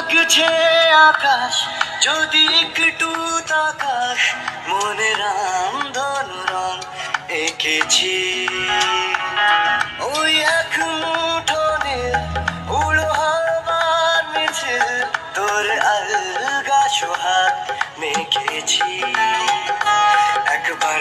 লাগছে আকাশ যদি একটু তাকাস, মনে রামধনু রং এঁকেছি ওই এক মুঠোনে উড়ো হবার মিছিল, তোর আলগা সোহাগ মেখেছি একবার